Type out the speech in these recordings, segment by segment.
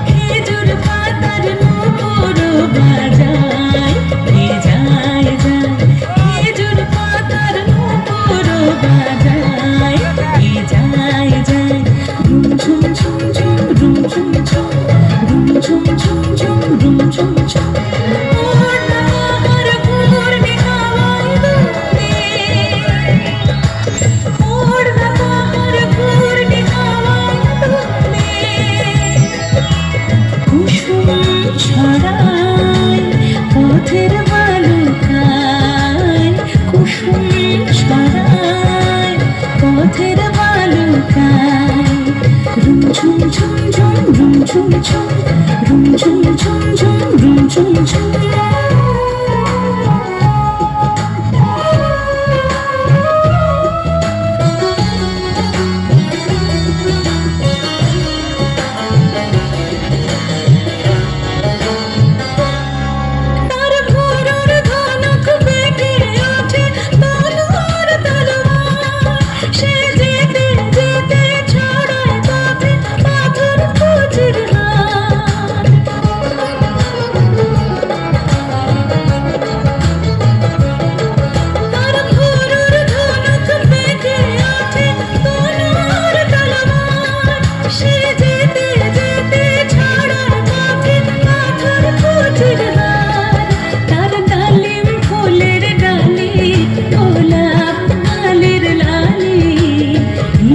খেজুর পাতার নূপুর বাজায়, কে যায় যায়, খেজুর পাতার নূপুর বাজায়, কে যায় যায়। রুম ঝুম ঝুম ঝুম, রুম ঝুম ঝুম, রুম ঝুম ঝুম ঝুম, রুম ঝুম ঝুম। ছড়ায় পথের বালুকায়, কুসুম ছড়ায় পথের বালুকায়। রুম ঝুম ঝুম ঝুম, রুম ঝুম ঝুম, রুম ঝুম ঝুম ঝুম, রুম ঝুম ঝুম।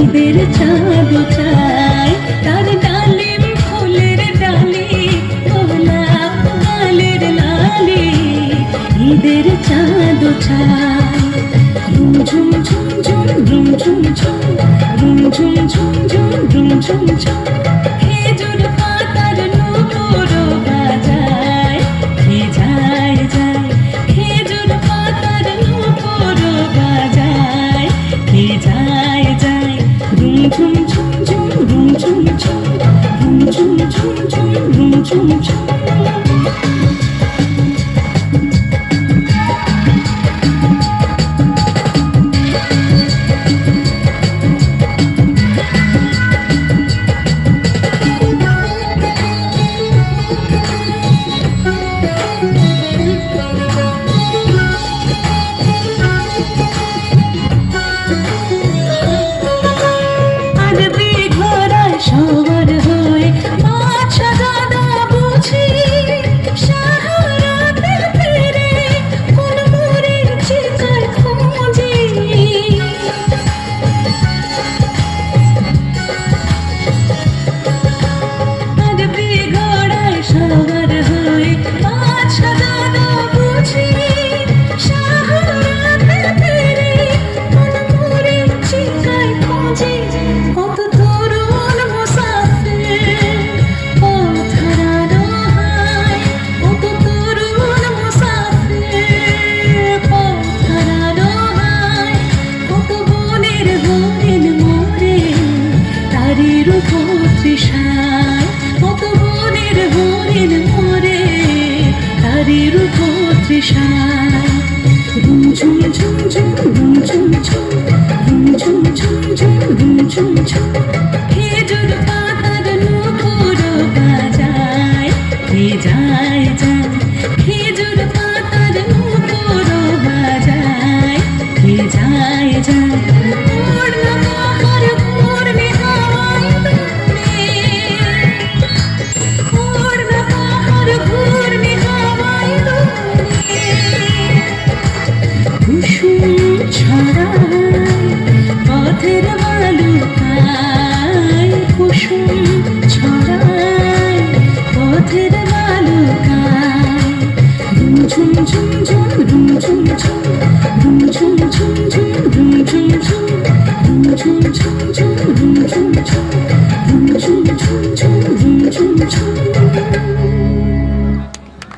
ঈদের চাঁদ চায় তার ডালিম ফুলের ডালি, গোলাপ গালের লালি, ঈদের চাঁদ চায়। রুম ঝুম ঝুম ঝুম, রুম ঝুম ঝুম, রুম ঝুম ঝুম ঝুম, রুম ঝুম ঝুম। খেজুর পাতার নূপুর বাজায়, কে যায় যায়, খেজুর পাতার নূপুর বাজায়, কে যায় যায়। রুম ঝুম ঝুম ঝুম, রুম ঝুম ঝুম, রুম ঝুম ঝুম ঝুম, রুম ঝুম ঝুম। সবার হয়ে বাছা দাদা বুঝি, সাহারাতে ফিরে কোন মোড়ের চিকায় খুঁজি। আরবি ঘোড়ায় সবার হয়ে বাছা দাদা বুঝি, সাহারাতে ফিরে কোন মোড়ের চিকায় খুঁজি। কত কত বনের হরিণ মরে তারির উপর তৃষায়।